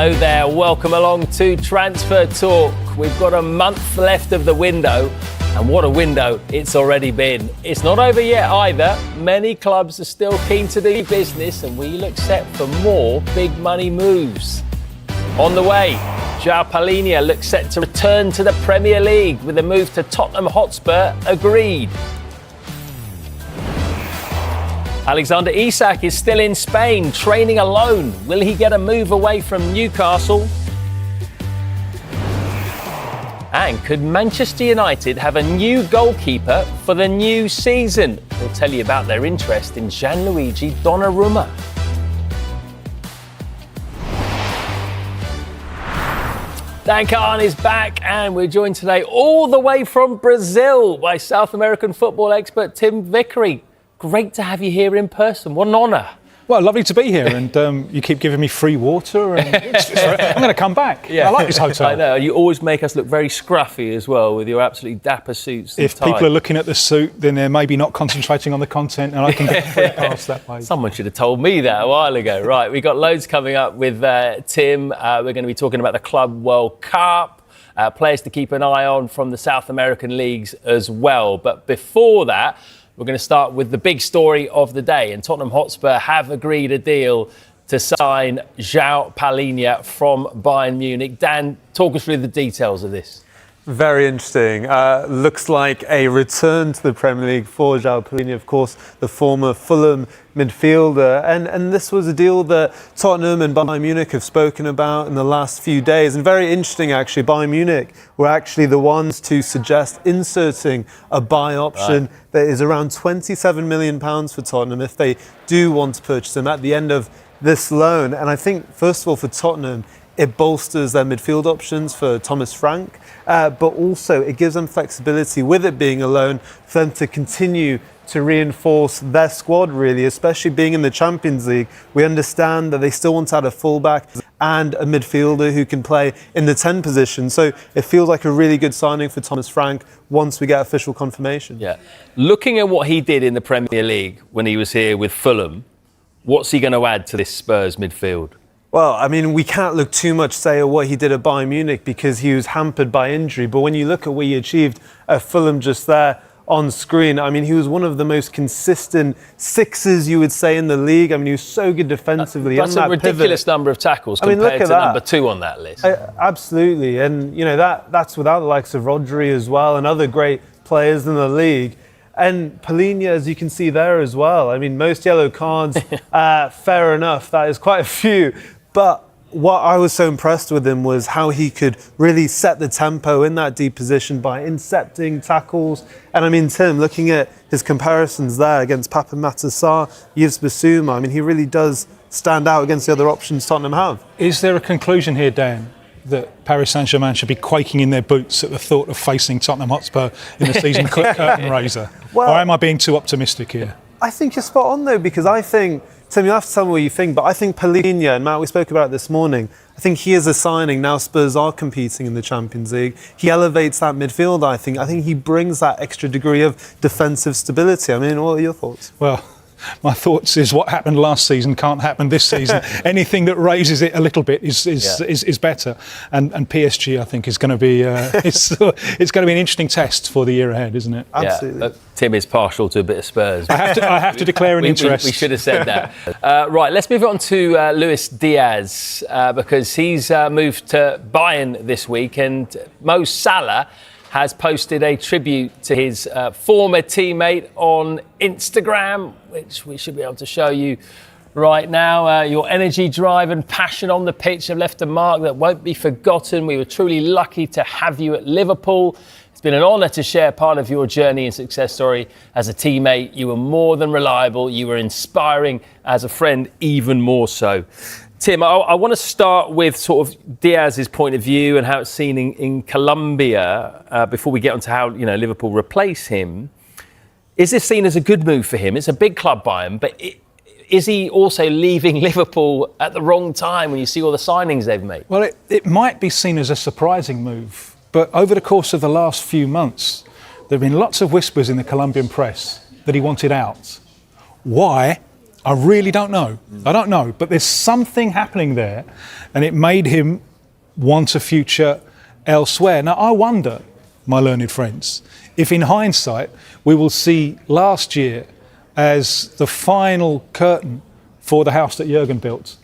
Hello there, welcome along to Transfer Talk. We've got a month left of the window, and what a window it's already been. It's not over yet either. Many clubs are still keen to do business, and we look set for more big money moves. On the way, Joao Palhinha looks set to return to the Premier League with a move to Tottenham Hotspur agreed. Alexander Isak is still in Spain, training alone. Will he get a move away from Newcastle? And could Manchester United have a new goalkeeper for the new season? We'll tell you about their interest in Gianluigi Donnarumma. Dan Khan is back, and we're joined today all the way from Brazil by South American football expert Tim Vickery. Great to have you here in person. What an honour. Well, lovely to be here, and you keep giving me free water, and I'm going to come back. Yeah. I like this hotel. I know. You always make us look very scruffy as well with your absolutely dapper suits and If tie. people are looking at the suit, then they're maybe not concentrating on the content, and I can get free pass that way. Someone should have told me that a while ago. Right, we've got loads coming up with Tim. We're going to be talking about the Club World Cup, players to keep an eye on from the South American leagues as well. But before that, we're going to start with the big story of the day, and Tottenham Hotspur have agreed a deal to sign Joao Palhinha from Bayern Munich. Dan, talk us through the details of this. Very interesting. Looks like a return to the Premier League for Joao Palhinha, of course, the former Fulham midfielder. And this was a deal that Tottenham and Bayern Munich have spoken about in the last few days. And very interesting, actually. Bayern Munich were actually the ones to suggest inserting a buy option that is around £27 million for Tottenham if they do want to purchase him at the end of this loan. And I think, first of all, for Tottenham, it bolsters their midfield options for Thomas Frank, but also it gives them flexibility with it being a loan for them to continue to reinforce their squad, really, especially being in the Champions League. We understand that they still want to add a fullback and a midfielder who can play in the 10 position. So it feels like a really good signing for Thomas Frank once we get official confirmation. Yeah. Looking at what he did in the Premier League when he was here with Fulham, what's he going to add to this Spurs midfield? Well, I mean, we can't look too much, say, at what he did at Bayern Munich because he was hampered by injury. But when you look at what he achieved at Fulham just there on screen, I mean, he was one of the most consistent sixes, you would say, in the league. I mean, he was so good defensively. That's a ridiculous number of tackles compared to number 2 on that list. Absolutely. And, you know, that's without the likes of Rodri as well and other great players in the league. And Palhinha, as you can see there as well. I mean, most yellow cards, fair enough. That is quite a few. But what I was so impressed with him was how he could really set the tempo in that deep position by incepting tackles. And I mean, Tim, looking at his comparisons there against Papa Matasar, Yves Bissouma, I mean, he really does stand out against the other options Tottenham have. Is there a conclusion here, Dan, that Paris Saint-Germain should be quaking in their boots at the thought of facing Tottenham Hotspur in the season curtain raiser? Well, or am I being too optimistic here? I think you're spot on, though, because I think, Tim, you have to tell me what you think, but I think Palhinha, and Matt, we spoke about it this morning, I think he is a signing. Now Spurs are competing in the Champions League. He elevates that midfield, I think. I think he brings that extra degree of defensive stability. I mean, what are your thoughts? Well, my thoughts is what happened last season can't happen this season. Anything that raises it a little bit is better. And PSG, I think, is going to be it's going to be an interesting test for the year ahead, isn't it? Absolutely. Yeah, Tim is partial to a bit of Spurs. I have to declare an interest. We should have said that. Right, let's move on to Luis Diaz because he's moved to Bayern this week, and Mo Salah has posted a tribute to his former teammate on Instagram, which we should be able to show you right now. Your energy, drive and passion on the pitch have left a mark that won't be forgotten. We were truly lucky to have you at Liverpool. It's been an honour to share part of your journey and success story as a teammate. You were more than reliable. You were inspiring as a friend, even more so. Tim, I want to start with sort of Diaz's point of view and how it's seen in Colombia before we get onto how Liverpool replace him. Is this seen as a good move for him? It's a big club by him, but is he also leaving Liverpool at the wrong time when you see all the signings they've made? Well, it might be seen as a surprising move, but over the course of the last few months, there have been lots of whispers in the Colombian press that he wanted out. Why? I really don't know. I don't know. But there's something happening there, and it made him want a future elsewhere. Now, I wonder, my learned friends, if in hindsight we will see last year as the final curtain for the house that Jurgen built,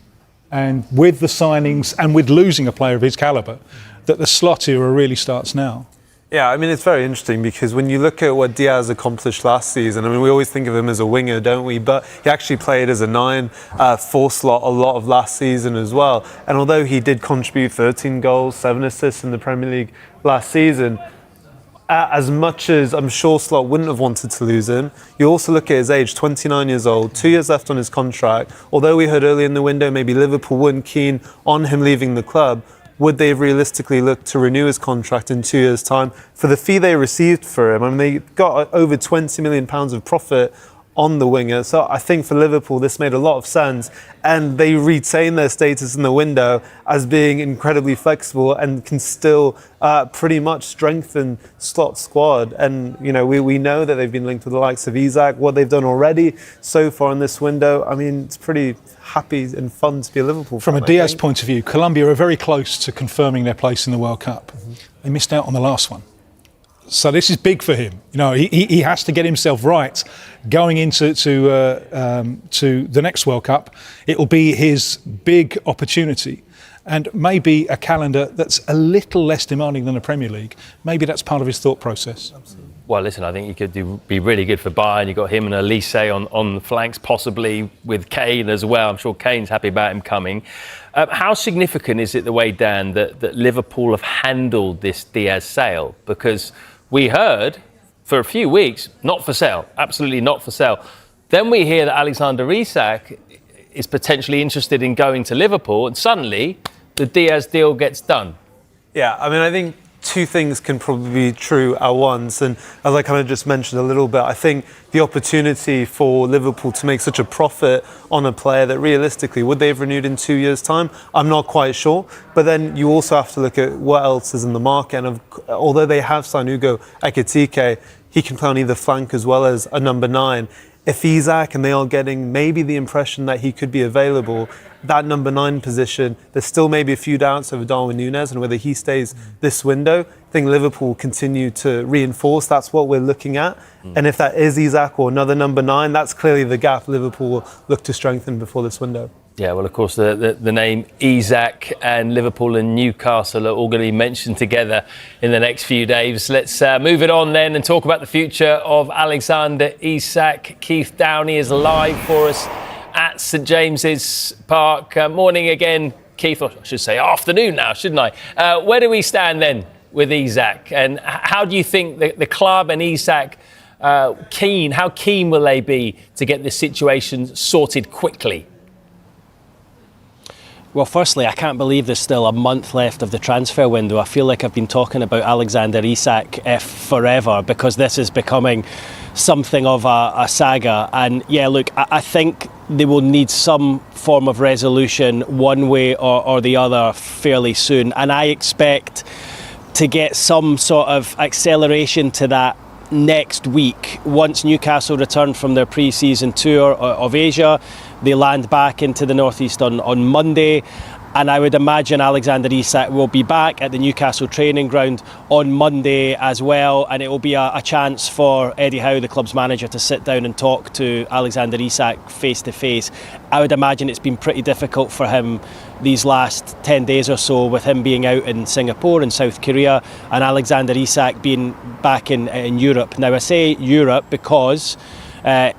and with the signings and with losing a player of his calibre, that the slot era really starts now. Yeah, I mean, it's very interesting because when you look at what Diaz accomplished last season, I mean, we always think of him as a winger, don't we? But he actually played as a 9-4 slot a lot of last season as well. And although he did contribute 13 goals, 7 assists in the Premier League last season, as much as I'm sure Slot wouldn't have wanted to lose him, you also look at his age, 29 years old, 2 years left on his contract. Although we heard early in the window maybe Liverpool weren't keen on him leaving the club, would they realistically look to renew his contract in 2 years' time for the fee they received for him? I mean, they got over £20 million of profit on the winger. So I think for Liverpool, this made a lot of sense. And they retain their status in the window as being incredibly flexible and can still pretty much strengthen Slot's squad. And, you know, we know that they've been linked with the likes of Isak, what they've done already so far in this window. I mean, it's pretty happy and fun to be a Liverpool fan. From a Diaz point of view, Colombia are very close to confirming their place in the World Cup. They missed out on the last one. So this is big for him. You know, he has to get himself right going into to the next World Cup. It will be his big opportunity, and maybe a calendar that's a little less demanding than the Premier League. Maybe that's part of his thought process. Absolutely. Well, listen, I think he could be really good for Bayern. You've got him and Elise on the flanks, possibly with Kane as well. I'm sure Kane's happy about him coming. How significant is it the way, Dan, that Liverpool have handled this Diaz sale? Because we heard for a few weeks, not for sale, absolutely not for sale. Then we hear that Alexander Isak is potentially interested in going to Liverpool, and suddenly the Diaz deal gets done. Yeah, I mean, I think two things can probably be true at once. And as I kind of just mentioned a little bit, I think the opportunity for Liverpool to make such a profit on a player that realistically, would they have renewed in 2 years' time? I'm not quite sure. But then you also have to look at what else is in the market. And although they have signed Hugo Ekitike, he can play on either flank as well as a number 9. If Isak and they are getting maybe the impression that he could be available, that number 9 position, there's still maybe a few doubts over Darwin Núñez and whether he stays this window. I think Liverpool will continue to reinforce. That's what we're looking at. And if that is Isak or another number 9, that's clearly the gap Liverpool will look to strengthen before this window. Yeah, well, of course, the name Isak and Liverpool and Newcastle are all going to be mentioned together in the next few days. Let's move it on then and talk about the future of Alexander Isak. Keith Downey is live for us at St James's Park. Morning again, Keith, or I should say afternoon now, shouldn't I? Where do we stand then with Isak? And how do you think the club and Isak how keen will they be to get this situation sorted quickly? Well, firstly, I can't believe there's still a month left of the transfer window. I feel like I've been talking about Alexander Isak forever because this is becoming something of a saga. And yeah, look, I think they will need some form of resolution one way or the other fairly soon. And I expect to get some sort of acceleration to that next week. Once Newcastle return from their pre-season tour of Asia, they land back into the northeast on Monday, and I would imagine Alexander Isak will be back at the Newcastle training ground on Monday as well, and it will be a chance for Eddie Howe, the club's manager, to sit down and talk to Alexander Isak face to face. I would imagine it's been pretty difficult for him these last 10 days or so, with him being out in Singapore and South Korea and Alexander Isak being back in Europe. Now I say Europe because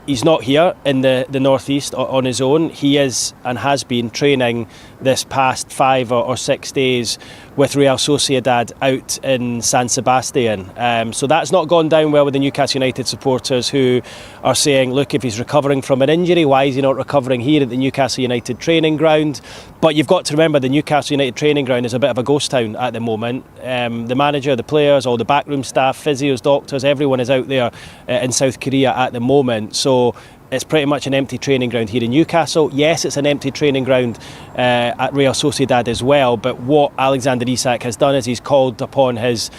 he's not here in the northeast on his own. He is and has been training this past 5 or 6 days with Real Sociedad out in San Sebastian. So that's not gone down well with the Newcastle United supporters, who are saying, look, if he's recovering from an injury, why is he not recovering here at the Newcastle United training ground? But you've got to remember the Newcastle United training ground is a bit of a ghost town at the moment. The manager, the players, all the backroom staff, physios, doctors, everyone is out there in South Korea at the moment. So it's pretty much an empty training ground here in Newcastle. Yes, it's an empty training ground at Real Sociedad as well, but what Alexander Isak has done is he's called upon his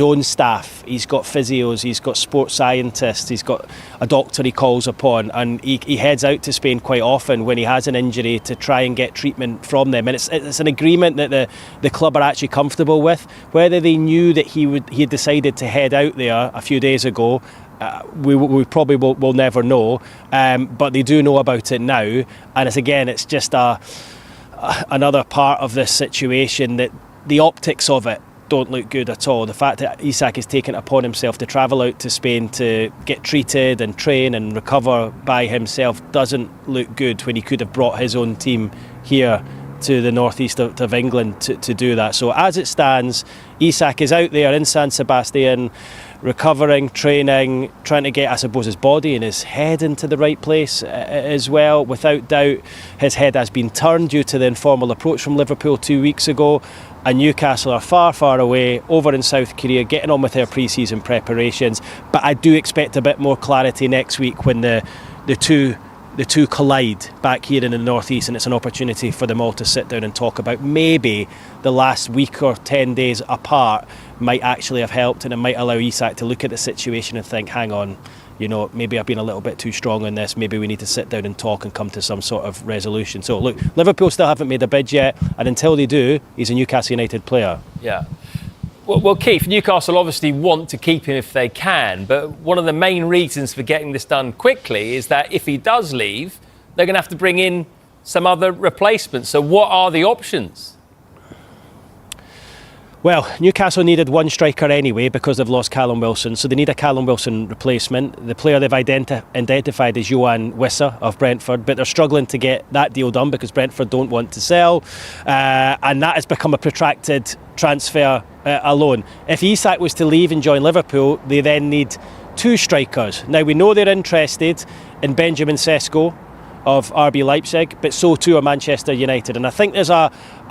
own staff. He's got physios, he's got sports scientists, he's got a doctor he calls upon, and he heads out to Spain quite often when he has an injury to try and get treatment from them. And it's an agreement that the club are actually comfortable with. Whether they knew that he had decided to head out there a few days ago, we probably will never know, but they do know about it now, and it's just another part of this situation that the optics of it don't look good at all. The fact that Isak has taken it upon himself to travel out to Spain to get treated and train and recover by himself doesn't look good when he could have brought his own team here to the northeast of England to do that. So as it stands, Isak is out there in San Sebastian, recovering, training, trying to get, I suppose, his body and his head into the right place as well. Without doubt, his head has been turned due to the informal approach from Liverpool 2 weeks ago, and Newcastle are far, far away over in South Korea getting on with their pre-season preparations. But I do expect a bit more clarity next week when the two collide back here in the northeast, and it's an opportunity for them all to sit down and talk about maybe the last week or 10 days apart might actually have helped, and it might allow Isak to look at the situation and think, hang on, maybe I've been a little bit too strong on this, maybe we need to sit down and talk and come to some sort of resolution. So look, Liverpool still haven't made a bid yet, and until they do, he's a Newcastle United player. Yeah. Well, Keith, Newcastle obviously want to keep him if they can, but one of the main reasons for getting this done quickly is that if he does leave, they're going to have to bring in some other replacements. So what are the options? Well, Newcastle needed one striker anyway because they've lost Callum Wilson, so they need a Callum Wilson replacement. The player they've identified is Joao Palhinha of Brentford, but they're struggling to get that deal done because Brentford don't want to sell, and that has become a protracted transfer alone. If Isak was to leave and join Liverpool, they then need two strikers. Now, we know they're interested in Benjamin Sesko of RB Leipzig, but so too are Manchester United, and I think there's a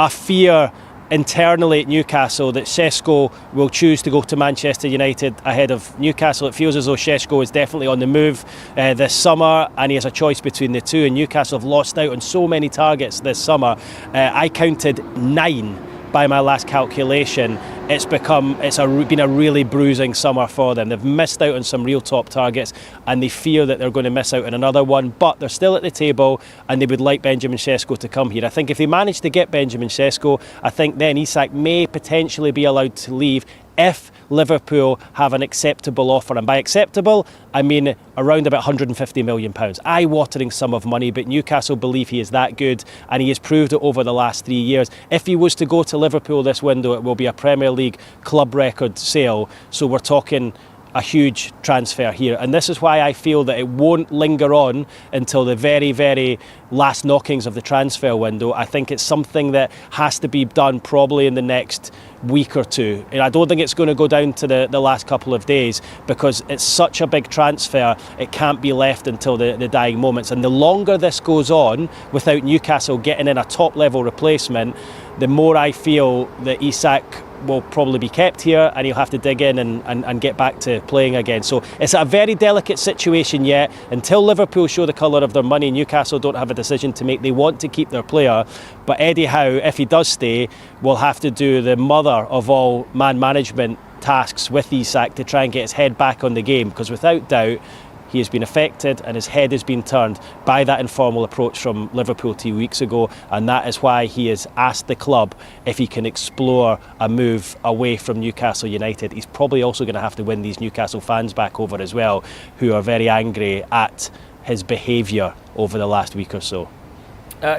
fear internally at Newcastle that Sesko will choose to go to Manchester United ahead of Newcastle. It feels as though Sesko is definitely on the move this summer, and he has a choice between the two, and Newcastle have lost out on so many targets this summer. I counted 9 by my last calculation. It's been a really bruising summer for them. They've missed out on some real top targets, and they fear that they're going to miss out on another one, but they're still at the table and they would like Benjamin Sesko to come here. I think if they manage to get Benjamin Sesko, I think then Isak may potentially be allowed to leave if Liverpool have an acceptable offer. And by acceptable, I mean around about £150 million. Eye-watering sum of money, but Newcastle believe he is that good, and he has proved it over the last 3 years. If he was to go to Liverpool this window, it will be a Premier League club record sale. So we're talking a huge transfer here, and this is why I feel that it won't linger on until the very, very last knockings of the transfer window. I think it's something that has to be done probably in the next week or two, and I don't think it's going to go down to the last couple of days because it's such a big transfer. It can't be left until the dying moments, and the longer this goes on without Newcastle getting in a top level replacement, the more I feel that Isak will probably be kept here and he'll have to dig in and get back to playing again. So it's a very delicate situation yet. Until Liverpool show the colour of their money, Newcastle don't have a decision to make. They want to keep their player, but Eddie Howe, if he does stay, will have to do the mother of all man management tasks with Isak to try and get his head back on the game, because without doubt he has been affected and his head has been turned by that informal approach from Liverpool 2 weeks ago, and that is why he has asked the club if he can explore a move away from Newcastle United. He's probably also going to have to win these Newcastle fans back over as well, who are very angry at his behaviour over the last week or so.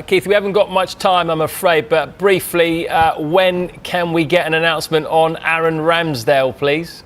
Keith, we haven't got much time, I'm afraid, but briefly, when can we get an announcement on Aaron Ramsdale, please?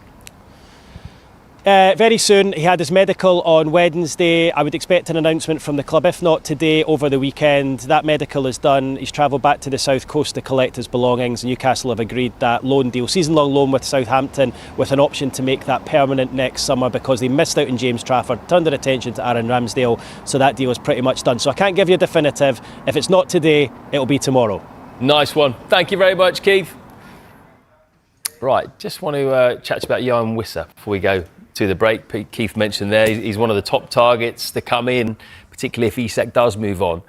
Very soon. He had his medical on Wednesday. I would expect an announcement from the club, if not today, over the weekend. That medical is done. He's travelled back to the south coast to collect his belongings. Newcastle have agreed that loan deal, season-long loan with Southampton, with an option to make that permanent next summer because they missed out in James Trafford, turned their attention to Aaron Ramsdale, so that deal is pretty much done. So I can't give you a definitive. If it's not today, it'll be tomorrow. Nice one. Thank you very much, Keith. Right, just want to chat to you about Joao Palhinha before we go. to the break, Keith mentioned there, he's one of the top targets to come in, particularly if Isak does move on.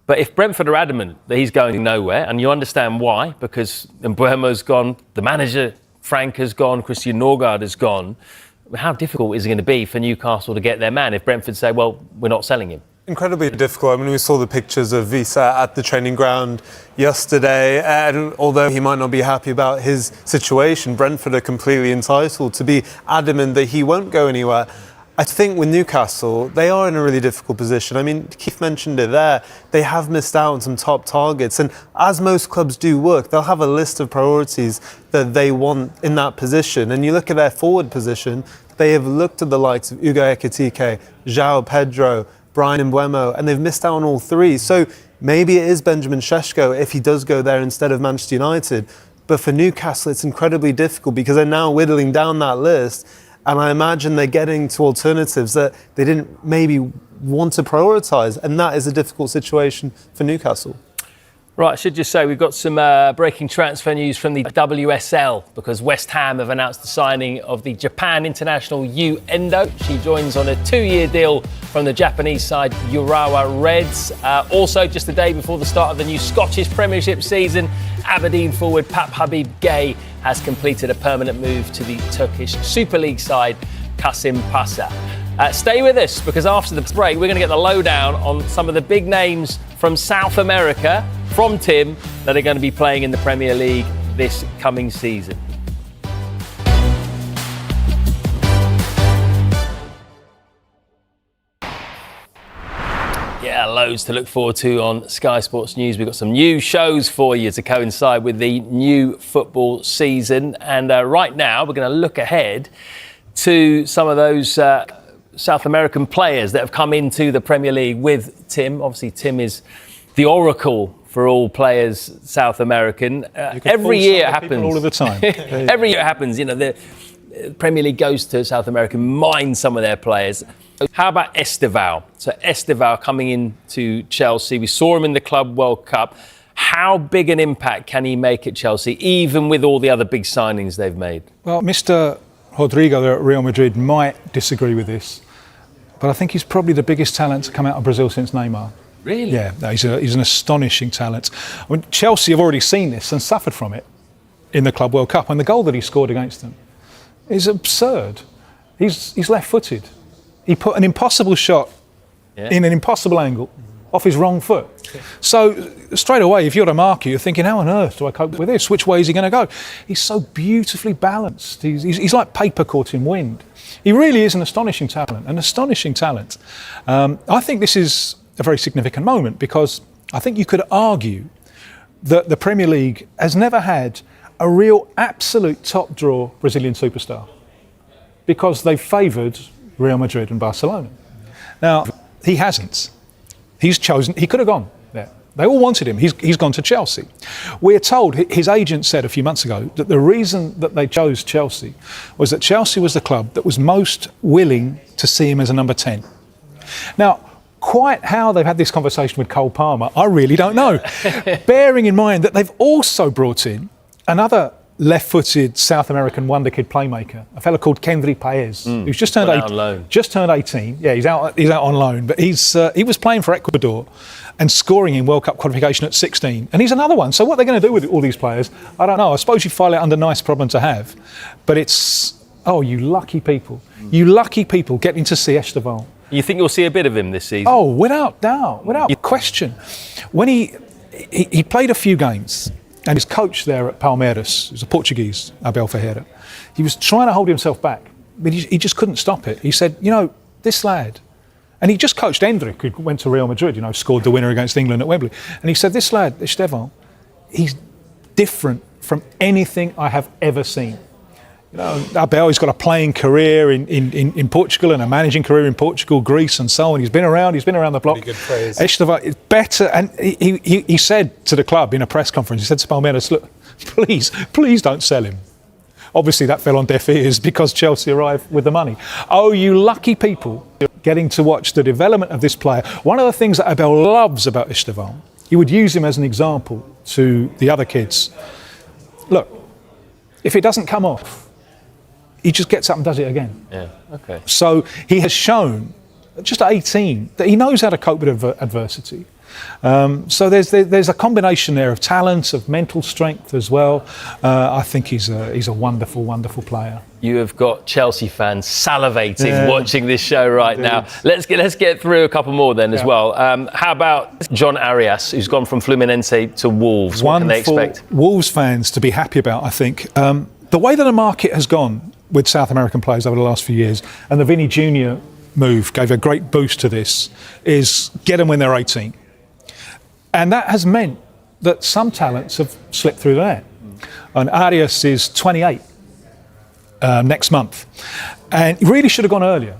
But if Brentford are adamant that he's going nowhere, and you understand why, because Mbeumo's gone, the manager, Frank, has gone, Christian Norgard has gone, how difficult is it going to be for Newcastle to get their man if Brentford say, well, we're not selling him? Incredibly difficult. I mean, we saw the pictures of Isak at the training ground yesterday, and although he might not be happy about his situation, Brentford are completely entitled to be adamant that he won't go anywhere. I think with Newcastle, they are in a really difficult position. I mean, Keith mentioned it there. They have missed out on some top targets. And as most clubs do work, they'll have a list of priorities that they want in that position. And you look at their forward position, they have looked at the likes of Ugo Ekitike, Joao Pedro, Brian Mbeumo, and they've missed out on all three. So maybe it is Benjamin Šeško if he does go there instead of Manchester United. But for Newcastle, it's incredibly difficult because they're now whittling down that list. And I imagine they're getting to alternatives that they didn't maybe want to prioritise. And that is a difficult situation for Newcastle. Right, I should just say we've got some breaking transfer news from the WSL because West Ham have announced the signing of the Japan international Yu Endo. She joins on a 2-year deal from the Japanese side Urawa Reds. Also, just the day before the start of the new Scottish Premiership season, Aberdeen forward Pap Habib Gay has completed a permanent move to the Turkish Super League side Kasim Pasa. Stay with us because after the break we're going to get the lowdown on some of the big names from South America from Tim that are going to be playing in the Premier League this coming season. Yeah, loads to look forward to on Sky Sports News. We've got some new shows for you to coincide with the new football season. And right now, we're going to look ahead to some of those South American players that have come into the Premier League with Tim. Obviously, Tim is the oracle for all players South American. Every year it happens. All of the time. Every year it happens. You know, the Premier League goes to South America, mines some of their players. How about Esteval? So Esteval coming into Chelsea. We saw him in the Club World Cup. How big an impact can he make at Chelsea, even with all the other big signings they've made? Well, Mr. Rodrigo there at Real Madrid might disagree with this, but I think he's probably the biggest talent to come out of Brazil since Neymar. Really? Yeah, no, he's an astonishing talent. I mean, Chelsea have already seen this and suffered from it in the Club World Cup, and the goal that he scored against them is absurd. He's left-footed. He put an impossible shot in an impossible angle off his wrong foot. So straight away, if you're a marker, you're thinking, how on earth do I cope with this? Which way is he going to go? He's so beautifully balanced. He's like paper caught in wind. He really is an astonishing talent, I think this is a very significant moment because I think you could argue that the Premier League has never had a real absolute top draw Brazilian superstar because they've favoured Real Madrid and Barcelona. Now, he hasn't. He could have gone there. They all wanted him. He's gone to Chelsea. We're told, his agent said a few months ago, that the reason that they chose Chelsea was that Chelsea was the club that was most willing to see him as a number 10. Now, quite how they've had this conversation with Cole Palmer, I really don't know. Bearing in mind that they've also brought in another left-footed South American wonder kid playmaker, a fellow called Kendry Paez, who's just turned 18. Yeah, he's out on loan, but he was playing for Ecuador and scoring in World Cup qualification at 16, and he's another one. So what they're going to do with all these players, I don't know. I suppose you file it under nice problem to have, but it's you lucky people getting to see Esteval. You think you'll see a bit of him this season? Oh, without doubt, without question. When he played a few games. And his coach there at Palmeiras, who's a Portuguese, Abel Ferreira, he was trying to hold himself back, but he just couldn't stop it. He said, this lad, and he just coached Endrick, who went to Real Madrid, scored the winner against England at Wembley. And he said, this lad, Esteval, he's different from anything I have ever seen. Abel, he's got a playing career in Portugal and a managing career in Portugal, Greece and so on. He's been around the block. Pretty good phrase. Esteval is better, and he said to the club in a press conference, he said to Palmeiras, look, please don't sell him. Obviously that fell on deaf ears because Chelsea arrived with the money. Oh, you lucky people getting to watch the development of this player. One of the things that Abel loves about Esteval, he would use him as an example to the other kids. Look, if it doesn't come off, he just gets up and does it again. Yeah, okay. So he has shown, just at 18, that he knows how to cope with adversity. So there's a combination there of talent, of mental strength as well. I think he's a wonderful, wonderful player. You have got Chelsea fans salivating watching this show right now. Let's get through a couple more then as well. How about John Arias, who's gone from Fluminense to Wolves? What can they expect? Wolves fans to be happy about, I think. The way that the market has gone with South American players over the last few years, and the Vinny Jr. move gave a great boost to this, is get them when they're 18. And that has meant that some talents have slipped through the net. And Arias is 28 next month. And he really should have gone earlier.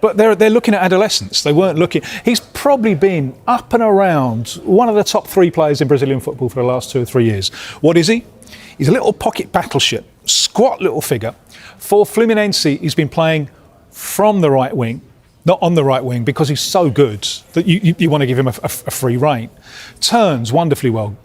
But they're looking at adolescence. They weren't looking. He's probably been up and around one of the top 3 players in Brazilian football for the last 2 or 3 years. What is he? He's a little pocket battleship, squat little figure. For Fluminense, he's been playing from the right wing, not on the right wing, because he's so good that you want to give him a free rein. Turns wonderfully well.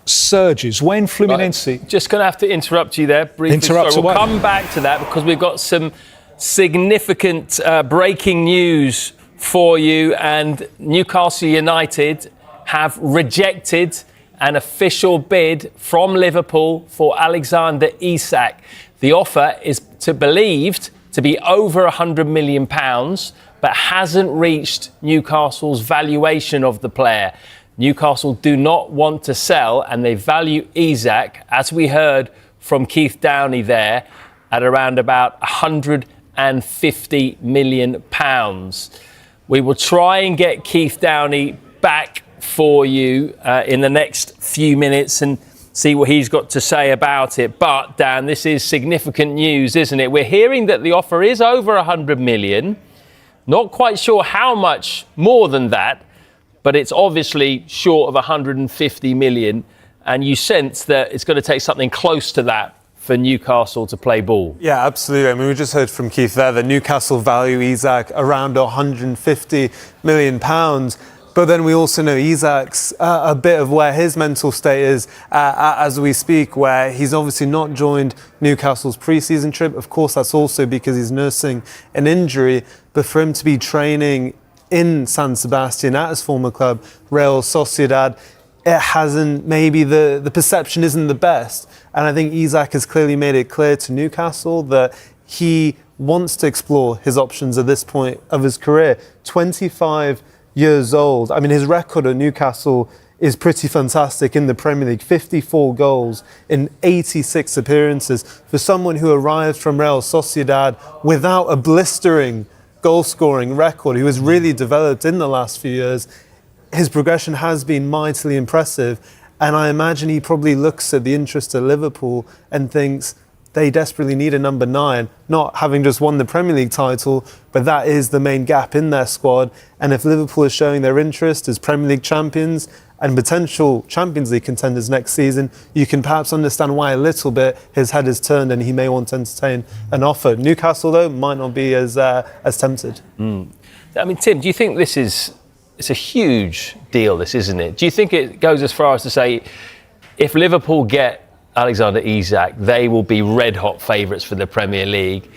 Surges. When Fluminense... Right. Just going to have to interrupt you there briefly. We'll come back to that because we've got some significant breaking news for you. And Newcastle United have rejected an official bid from Liverpool for Alexander Isak. The offer is believed to be over £100 million, but hasn't reached Newcastle's valuation of the player. Newcastle do not want to sell, and they value Isak, as we heard from Keith Downey there, at around about £150 million. We will try and get Keith Downey back for you in the next few minutes and see what he's got to say about it. But, Dan, this is significant news, isn't it? We're hearing that the offer is over £100 million. Not quite sure how much more than that, but it's obviously short of 150 million. And you sense that it's going to take something close to that for Newcastle to play ball. Yeah, absolutely. I mean, we just heard from Keith there that Newcastle value Isak around £150 million. But then we also know Isak's a bit of where his mental state is as we speak, where he's obviously not joined Newcastle's pre-season trip. Of course, that's also because he's nursing an injury. But for him to be training in San Sebastian at his former club, Real Sociedad, it hasn't, maybe the perception isn't the best. And I think Isak has clearly made it clear to Newcastle that he wants to explore his options at this point of his career. 25 years old. I mean, his record at Newcastle is pretty fantastic in the Premier League. 54 goals in 86 appearances. For someone who arrived from Real Sociedad without a blistering goal-scoring record, who has really developed in the last few years, his progression has been mightily impressive. And I imagine he probably looks at the interest of Liverpool and thinks they desperately need a number 9, not having just won the Premier League title, but that is the main gap in their squad. And if Liverpool is showing their interest as Premier League champions and potential Champions League contenders next season, you can perhaps understand why a little bit his head is turned and he may want to entertain an offer. Newcastle, though, might not be as tempted. I mean, Tim, do you think it's a huge deal, this, isn't it? Do you think it goes as far as to say, if Liverpool get Alexander Isak, they will be red-hot favourites for the Premier League?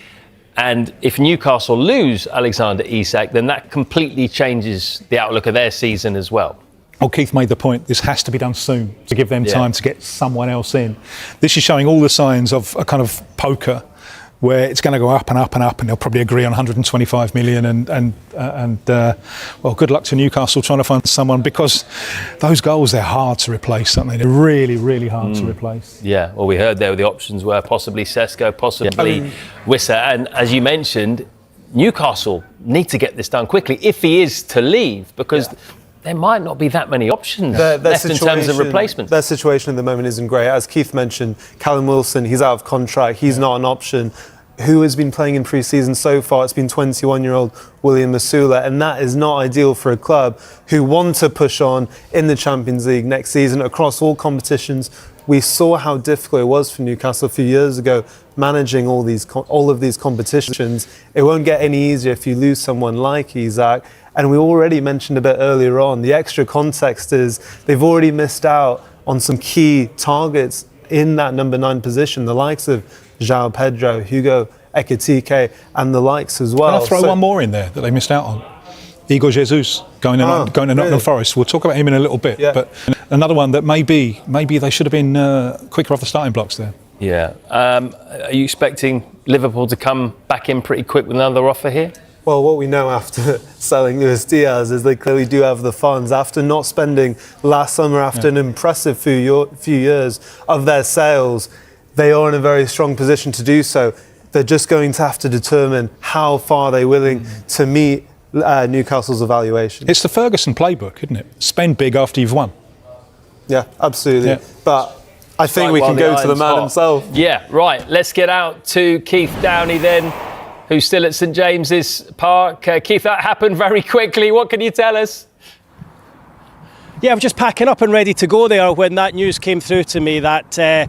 And if Newcastle lose Alexander Isak, then that completely changes the outlook of their season as well. Oh, Keith made the point, this has to be done soon to give them time to get someone else in. This is showing all the signs of a kind of poker where it's going to go up and up and up, and they'll probably agree on 125 million. Well, good luck to Newcastle trying to find someone, because those goals, they're hard to replace, aren't they? They're really, really hard to replace. Yeah, well, we heard there the options were possibly Sesko, possibly Wissa, and as you mentioned, Newcastle need to get this done quickly if he is to leave, because there might not be that many options left in terms of replacements. Their situation at the moment isn't great. As Keith mentioned, Callum Wilson, he's out of contract. He's not an option. Who has been playing in pre-season so far? It's been 21-year-old William Masula, and that is not ideal for a club who want to push on in the Champions League next season across all competitions. We saw how difficult it was for Newcastle a few years ago managing all of these competitions. It won't get any easier if you lose someone like Isak. And we already mentioned a bit earlier on, the extra context is they've already missed out on some key targets in that number 9 position, the likes of Joao Pedro, Hugo Ekitike and the likes as well. Can I throw one more in there that they missed out on? Igor Jesus going to Nottingham really? Forest. We'll talk about him in a little bit. Yeah. But another one that maybe they should have been quicker off the starting blocks there. Yeah. Are you expecting Liverpool to come back in pretty quick with another offer here? Well, what we know after selling Luis Diaz is they clearly do have the funds. After not spending last summer, after an impressive few years of their sales, they are in a very strong position to do so. They're just going to have to determine how far they're willing to meet Newcastle's evaluation. It's the Ferguson playbook, isn't it? Spend big after you've won. Yeah, absolutely. Yeah. But I think we can go to the man himself. Yeah, right. Let's get out to Keith Downey then, who's still at St James's Park. Keith, that happened very quickly. What can you tell us? Yeah, I was just packing up and ready to go there when that news came through to me that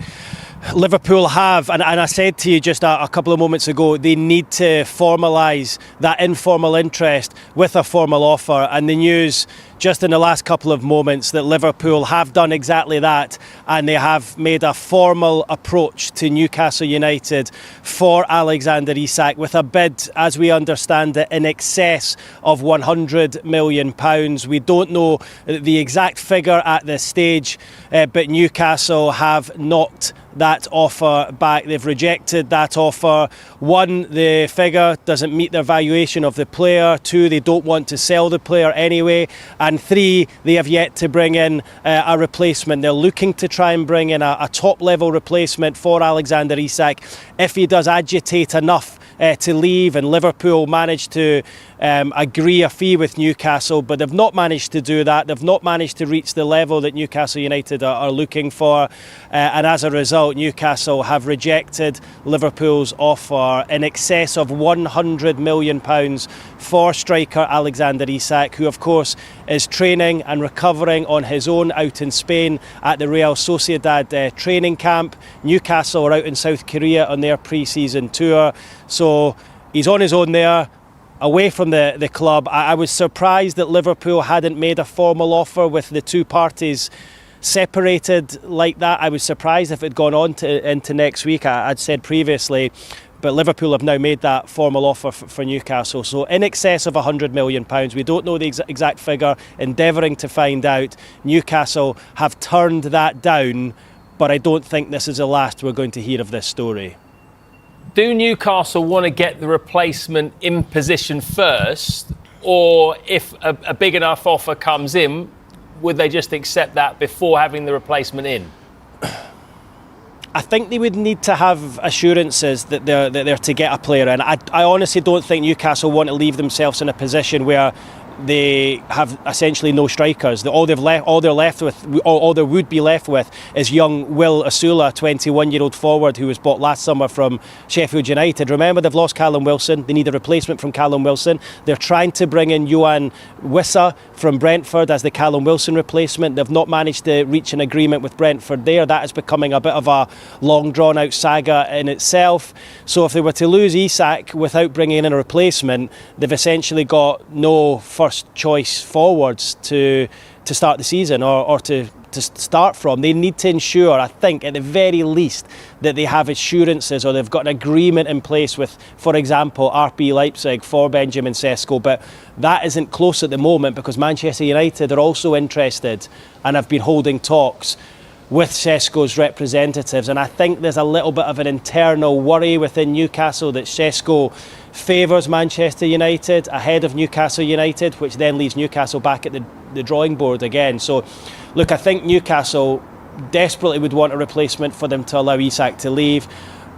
Liverpool have, and I said to you just a couple of moments ago, they need to formalise that informal interest with a formal offer. And the news just in the last couple of moments that Liverpool have done exactly that, and they have made a formal approach to Newcastle United for Alexander Isak with a bid, as we understand it, in excess of £100 million. We don't know the exact figure at this stage, but Newcastle have knocked that offer back. They've rejected that offer. One, the figure doesn't meet their valuation of the player. Two, they don't want to sell the player anyway. And three, they have yet to bring in a replacement. They're looking to try and bring in a top-level replacement for Alexander Isak if he does agitate enough to leave, and Liverpool managed to agree a fee with Newcastle, but they've not managed to do that. They've not managed to reach the level that Newcastle United are looking for, and as a result Newcastle have rejected Liverpool's offer in excess of £100 million for striker Alexander Isak, who of course is training and recovering on his own out in Spain at the Real Sociedad training camp. Newcastle are out in South Korea on their pre-season tour, so he's on his own there, away from the club. I was surprised that Liverpool hadn't made a formal offer with the two parties separated like that. I was surprised if it had gone on into next week. I'd said previously, but Liverpool have now made that formal offer for Newcastle. So in excess of £100 million. We don't know the exact figure, endeavouring to find out. Newcastle have turned that down, but I don't think this is the last we're going to hear of this story. Do Newcastle want to get the replacement in position first, or if a big enough offer comes in, would they just accept that before having the replacement in? I think they would need to have assurances that they're to get a player in. I honestly don't think Newcastle want to leave themselves in a position where they have essentially no strikers. All they would be left with is young Will Asula, 21-year-old forward who was bought last summer from Sheffield United. Remember, they've lost Callum Wilson. They need a replacement from Callum Wilson. They're trying to bring in Johan Wissa from Brentford as the Callum Wilson replacement. They've not managed to reach an agreement with Brentford there. That is becoming a bit of a long drawn out saga in itself. So if they were to lose Isak without bringing in a replacement, they've essentially got no first choice forwards to start the season or to start from. They need to ensure, I think, at the very least, that they have assurances or they've got an agreement in place with, for example, RB Leipzig for Benjamin Sesko. But that isn't close at the moment because Manchester United are also interested and have been holding talks with Sesko's representatives, and I think there's a little bit of an internal worry within Newcastle that Sesko favours Manchester United ahead of Newcastle United, which then leaves Newcastle back at the drawing board again. So look, I think Newcastle desperately would want a replacement for them to allow Isak to leave,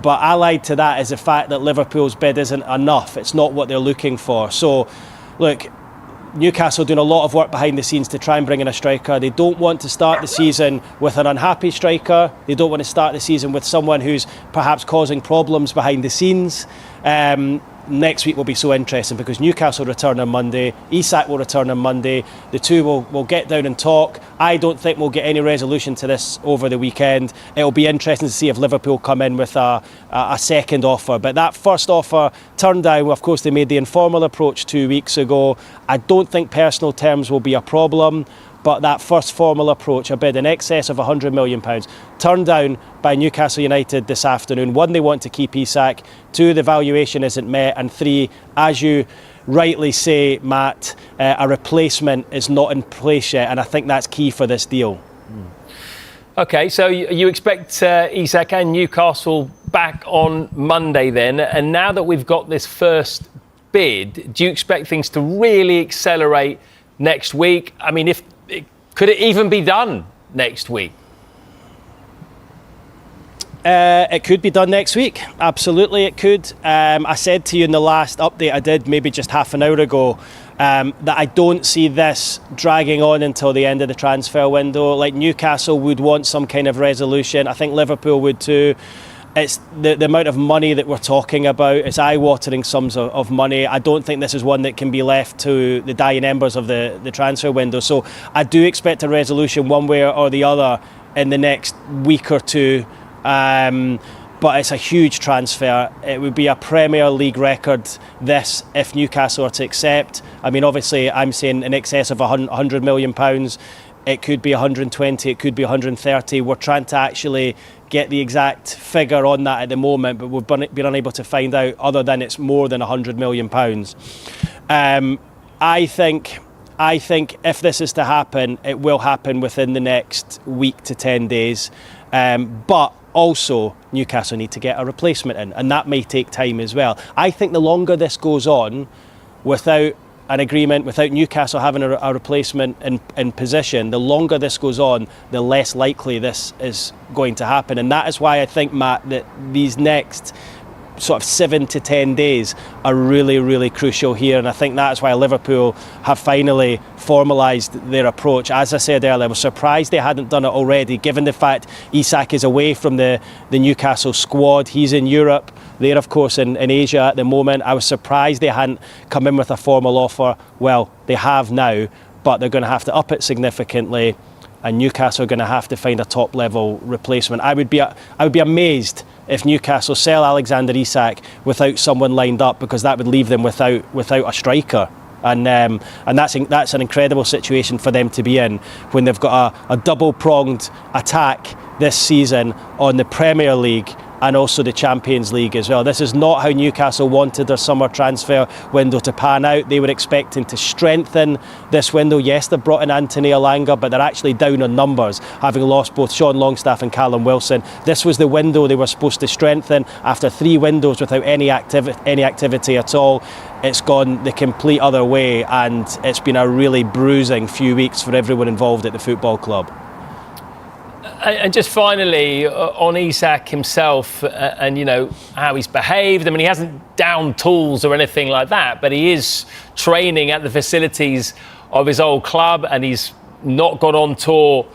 but allied to that is the fact that Liverpool's bid isn't enough. It's not what they're looking for. So look, Newcastle doing a lot of work behind the scenes to try and bring in a striker. They don't want to start the season with an unhappy striker. They don't want to start the season with someone who's perhaps causing problems behind the scenes. Next week will be so interesting because Newcastle return on Monday, Isak will return on Monday. The two will get down and talk. I don't think we'll get any resolution to this over the weekend. It'll be interesting to see if Liverpool come in with a second offer. But that first offer turned down. Of course, they made the informal approach 2 weeks ago. I don't think personal terms will be a problem, but that first formal approach, a bid in excess of £100 million, turned down by Newcastle United this afternoon. 1, they want to keep Isak. 2, the valuation isn't met. And 3, as you rightly say, Matt, a replacement is not in place yet, and I think that's key for this deal. OK, so you expect Isak and Newcastle back on Monday then, and now that we've got this first bid, do you expect things to really accelerate next week? I mean, could it even be done next week? It could be done next week. Absolutely, it could. I said to you in the last update I did, maybe just half an hour ago, that I don't see this dragging on until the end of the transfer window. Like, Newcastle would want some kind of resolution. I think Liverpool would too. It's the amount of money that we're talking about. It's eye-watering sums of money. I don't think this is one that can be left to the dying embers of the transfer window. So I do expect a resolution one way or the other in the next week or two. But it's a huge transfer. It would be a Premier League record, this, if Newcastle are to accept. I mean, obviously, I'm saying in excess of £100 million. It could be 120, it could be 130. We're trying to actually get the exact figure on that at the moment, but we've been unable to find out, other than it's more than £100 million. I think if this is to happen, it will happen within the next week to 10 days. But also, Newcastle need to get a replacement in, and that may take time as well. I think the longer this goes on without an agreement, without Newcastle having a replacement in position, the longer this goes on, the less likely this is going to happen. And that is why I think, Matt, that these next sort of 7 to 10 days are really, really crucial here. And I think that's why Liverpool have finally formalised their approach. As I said earlier, I was surprised they hadn't done it already, given the fact Isak is away from the Newcastle squad. He's in Europe. They're, of course, in Asia at the moment. I was surprised they hadn't come in with a formal offer. Well, they have now, but they're going to have to up it significantly, and Newcastle are going to have to find a top-level replacement. I would be amazed if Newcastle sell Alexander Isak without someone lined up, because that would leave them without a striker. And that's an incredible situation for them to be in when they've got a double-pronged attack this season on the Premier League and also the Champions League as well. This is not how Newcastle wanted their summer transfer window to pan out. They were expecting to strengthen this window. Yes, they've brought in Anthony Elanga, but they're actually down on numbers, having lost both Sean Longstaff and Callum Wilson. This was the window they were supposed to strengthen. After 3 windows without any activity at all, it's gone the complete other way, and it's been a really bruising few weeks for everyone involved at the football club. And just finally, on Isak himself, and how he's behaved. I mean, he hasn't downed tools or anything like that, but he is training at the facilities of his old club, and he's not gone on tour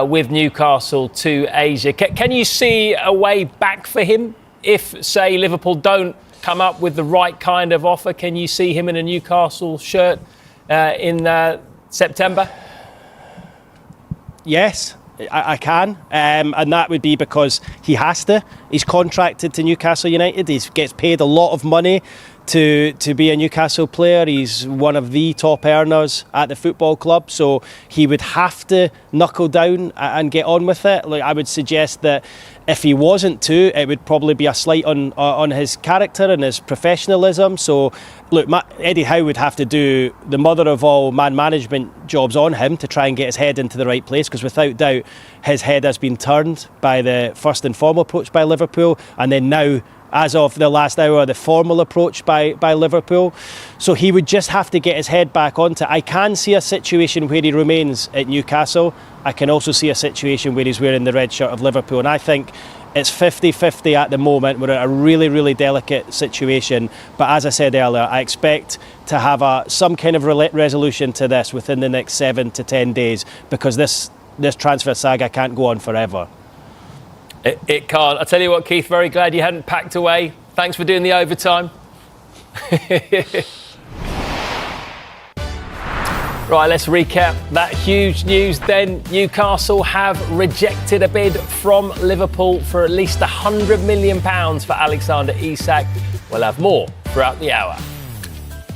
with Newcastle to Asia. Can you see a way back for him if, say, Liverpool don't come up with the right kind of offer? Can you see him in a Newcastle shirt in September? Yes. I can, and that would be because he has to. He's contracted to Newcastle United. He gets paid a lot of money to be a Newcastle player. He's one of the top earners at the football club, so he would have to knuckle down and get on with it. Like, I would suggest that if he wasn't to, it would probably be a slight on his character and his professionalism. So, look, Eddie Howe would have to do the mother of all man management jobs on him to try and get his head into the right place, because without doubt his head has been turned by the first and formal approach by Liverpool, and then now, as of the last hour, the formal approach by Liverpool. So he would just have to get his head back onto it. I can see a situation where he remains at Newcastle. I can also see a situation where he's wearing the red shirt of Liverpool. And I think it's 50-50 at the moment. We're at a really, really delicate situation. But as I said earlier, I expect to have some kind of resolution to this within the next 7 to 10 days, because this transfer saga can't go on forever. It can't. I tell you what, Keith, very glad you hadn't packed away. Thanks for doing the overtime. Right, let's recap that huge news then. Newcastle have rejected a bid from Liverpool for at least £100 million for Alexander Isak. We'll have more throughout the hour.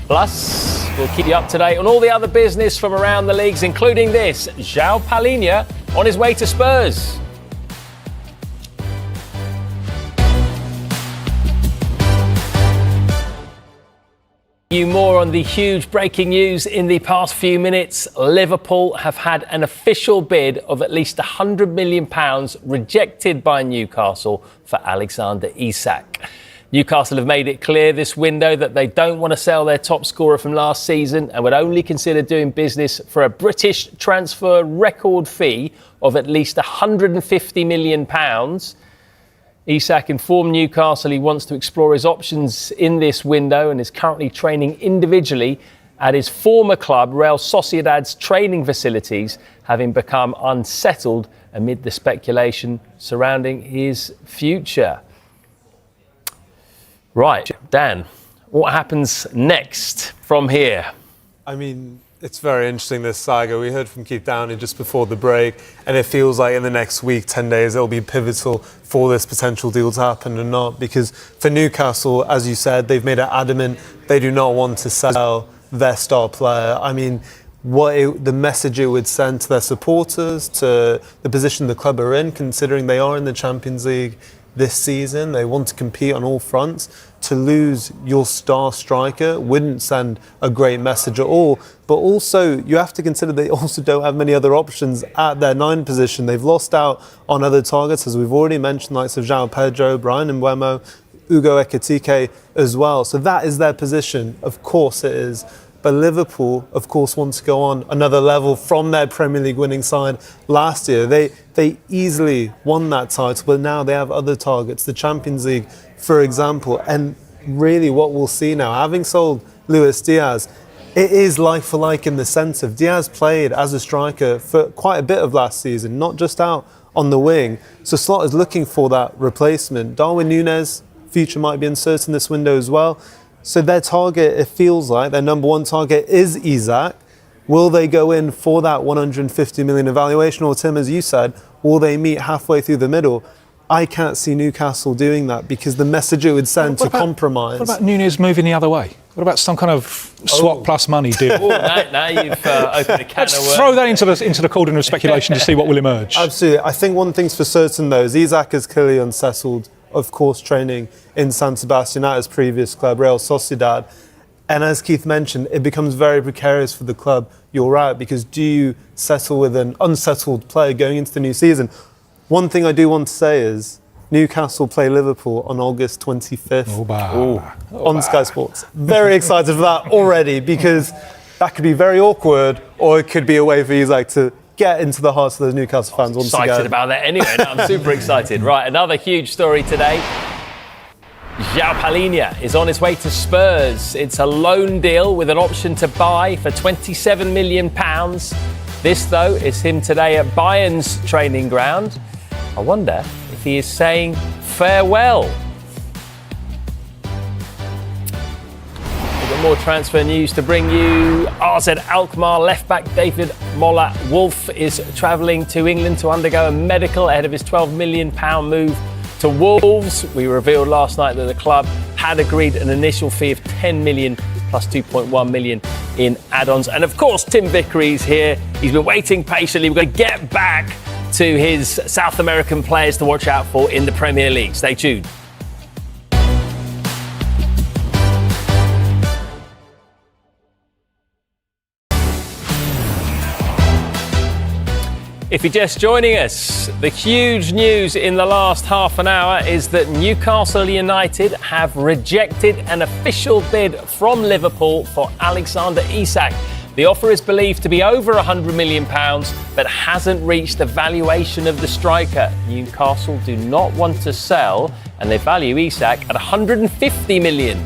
Plus... We'll keep you up to date on all the other business from around the leagues, including this: Joao Palhinha on his way to Spurs. More on the huge breaking news in the past few minutes. Liverpool have had an official bid of at least £100 million rejected by Newcastle for Alexander Isak. Newcastle have made it clear this window that they don't want to sell their top scorer from last season and would only consider doing business for a British transfer record fee of at least £150 million. Isak informed Newcastle he wants to explore his options in this window and is currently training individually at his former club, Real Sociedad's training facilities, having become unsettled amid the speculation surrounding his future. Right, Dan, what happens next from here? I mean, it's very interesting, this saga. We heard from Keith Downey just before the break, and it feels like in the next week, 10 days, it'll be pivotal for this potential deal to happen or not. Because for Newcastle, as you said, they've made it adamant they do not want to sell their star player. I mean, the message it would send to their supporters, to the position the club are in, considering they are in the Champions League this season, they want to compete on all fronts. To lose your star striker wouldn't send a great message at all. But also, you have to consider they also don't have many other options at their 9 position. They've lost out on other targets, as we've already mentioned, likes of João Pedro, Brian Mbeumo, Ugo Ekitike as well. So that is their position. Of course it is. But Liverpool, of course, want to go on another level from their Premier League winning side last year. They easily won that title, but now they have other targets, the Champions League, for example. And really what we'll see now, having sold Luis Diaz, it is like for like in the sense of Diaz played as a striker for quite a bit of last season, not just out on the wing. So Slot is looking for that replacement. Darwin Núñez, future might be uncertain this window as well. So their target, it feels like, their number one target is Isak. Will they go in for that 150 million evaluation? Or Tim, as you said, will they meet halfway through the middle? I can't see Newcastle doing that because the message it would send to compromise. What about Núñez moving the other way? What about some kind of swap plus money deal? Now you've opened a can of worms. Throw that into the cauldron of speculation to see what will emerge. Absolutely. I think one thing's for certain, though, is Isak is clearly unsettled, of course, training in San Sebastian at his previous club, Real Sociedad. And as Keith mentioned, it becomes very precarious for the club. You're right, because do you settle with an unsettled player going into the new season? One thing I do want to say is Newcastle play Liverpool on August 25th on Sky Sports. Very excited for that already, because that could be very awkward, or it could be a way for Isak to get into the hearts of those Newcastle fans once again. Excited about that anyway. No, I'm super excited. Right, another huge story today. Joao Palhinha is on his way to Spurs. It's a loan deal with an option to buy for £27 million. This, though, is him today at Bayern's training ground. I wonder if he is saying farewell. We've got more transfer news to bring you. RZ Alkmaar left-back David Mola-Wolf is travelling to England to undergo a medical ahead of his £12 million move to Wolves. We revealed last night that the club had agreed an initial fee of £10 million plus £2.1 million in add-ons. And of course, Tim Vickery's here. He's been waiting patiently. We're going to get back to his South American players to watch out for in the Premier League. Stay tuned. If you're just joining us, the huge news in the last half an hour is that Newcastle United have rejected an official bid from Liverpool for Alexander Isak. The offer is believed to be over £100 million, but hasn't reached the valuation of the striker. Newcastle do not want to sell, and they value Isak at £150 million.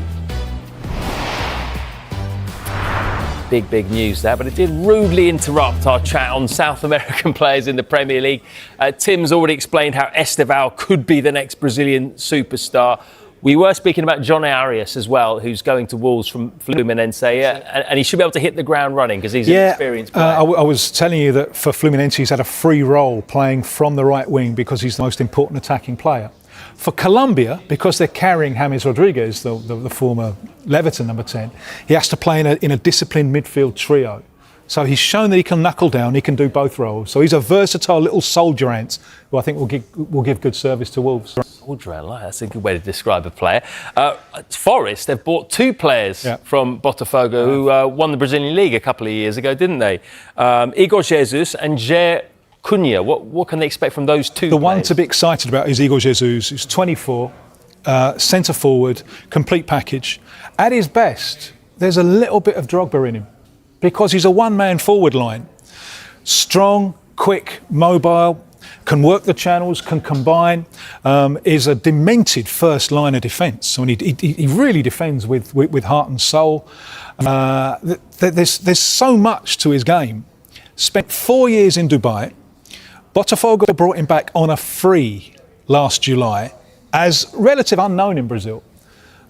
Big news there, but it did rudely interrupt our chat on South American players in the Premier League. Tim's already explained how Estevao could be the next Brazilian superstar. We were speaking about John Arias as well, who's going to Wolves from Fluminense, and he should be able to hit the ground running because he's an experienced player. I was telling you that for Fluminense he's had a free role playing from the right wing because he's the most important attacking player. For Colombia, because they're carrying James Rodriguez, the former Leverton number 10, he has to play in a disciplined midfield trio. So he's shown that he can knuckle down, he can do both roles. So he's a versatile little soldier ant who I think will give good service to Wolves. Soldier ant, that's a good way to describe a player. Forest, they've bought 2 players from Botafogo who won the Brazilian League a couple of years ago, didn't they? Igor Jesus and Jair Cunha. What can they expect from those 2 players? The one to be excited about is Igor Jesus, who's 24, centre forward, complete package. At his best, there's a little bit of Drogba in him, because he's a one-man forward line. Strong, quick, mobile, can work the channels, can combine, is a demented first line of defence. I mean, he really defends with heart and soul. There's so much to his game. Spent 4 years in Dubai. Botafogo brought him back on a free last July as relative unknown in Brazil.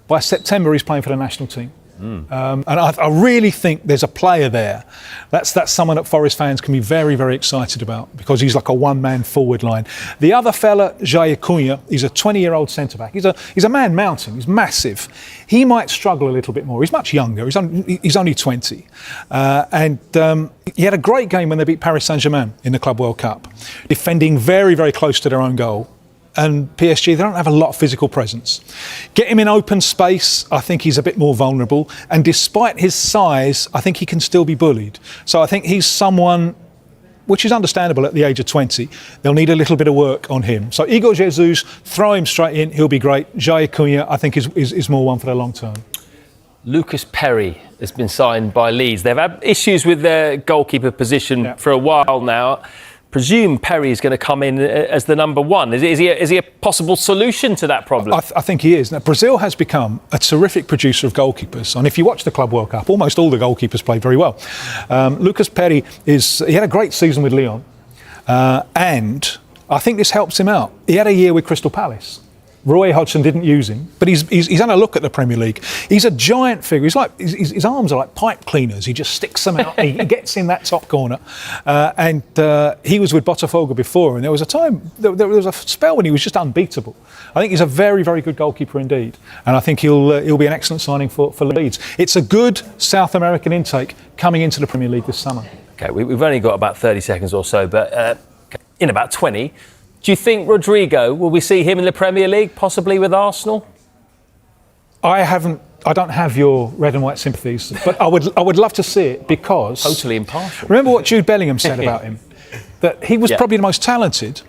By September, he's playing for the national team. And I really think there's a player there. That's someone that Forest fans can be very, very excited about, because he's like a one-man forward line. The other fella, Jair Cunha, he's a 20-year-old centre-back. He's a man mountain. He's massive. He might struggle a little bit more. He's much younger. He's only 20. And he had a great game when they beat Paris Saint-Germain in the Club World Cup, defending very, very close to their own goal. And PSG, they don't have a lot of physical presence. Get him in open space, I think he's a bit more vulnerable. And despite his size, I think he can still be bullied. So I think he's someone, which is understandable at the age of 20. They'll need a little bit of work on him. So Igor Jesus, throw him straight in, he'll be great. Jair Cunha, I think, is more one for the long term. Lucas Perry has been signed by Leeds. They've had issues with their goalkeeper position for a while now. Presume Perry is going to come in as the number 1. Is he a possible solution to that problem? I think he is. Now, Brazil has become a terrific producer of goalkeepers. And if you watch the Club World Cup, almost all the goalkeepers play very well. Lucas Perry, he had a great season with Lyon. And I think this helps him out. He had a year with Crystal Palace. Roy Hodgson didn't use him, but he's had a look at the Premier League. He's a giant figure. He's like his arms are like pipe cleaners. He just sticks them out. He gets in that top corner, and he was with Botafogo before. And there was a time, there was a spell when he was just unbeatable. I think he's a very, very good goalkeeper indeed, and I think he'll be an excellent signing for Leeds. It's a good South American intake coming into the Premier League this summer. Okay, we've only got about 30 seconds or so, but in about 20. Do you think Rodrigo, will we see him in the Premier League, possibly with Arsenal? I don't have your red and white sympathies, but I would love to see it, because... Totally impartial. Remember what Jude Bellingham said about him? That he was probably the most talented,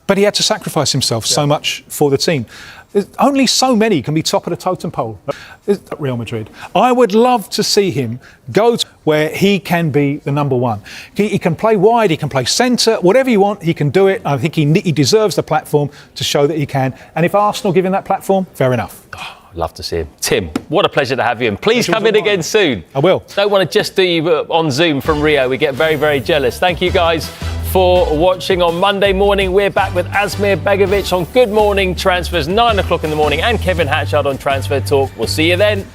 but he had to sacrifice himself so much for the team. There's only so many can be top of the totem pole at Real Madrid. I would love to see him go to where he can be the number 1. He can play wide, he can play centre, whatever you want, he can do it. I think he deserves the platform to show that he can. And if Arsenal give him that platform, fair enough. Oh, I'd love to see him. Tim, what a pleasure to have you in. Please come in again soon. I will. Don't want to just do you on Zoom from Rio. We get very, very jealous. Thank you guys for watching. On Monday morning, we're back with Asmir Begovic on Good Morning Transfers, 9 o'clock in the morning, and Kevin Hatchard on Transfer Talk. We'll see you then.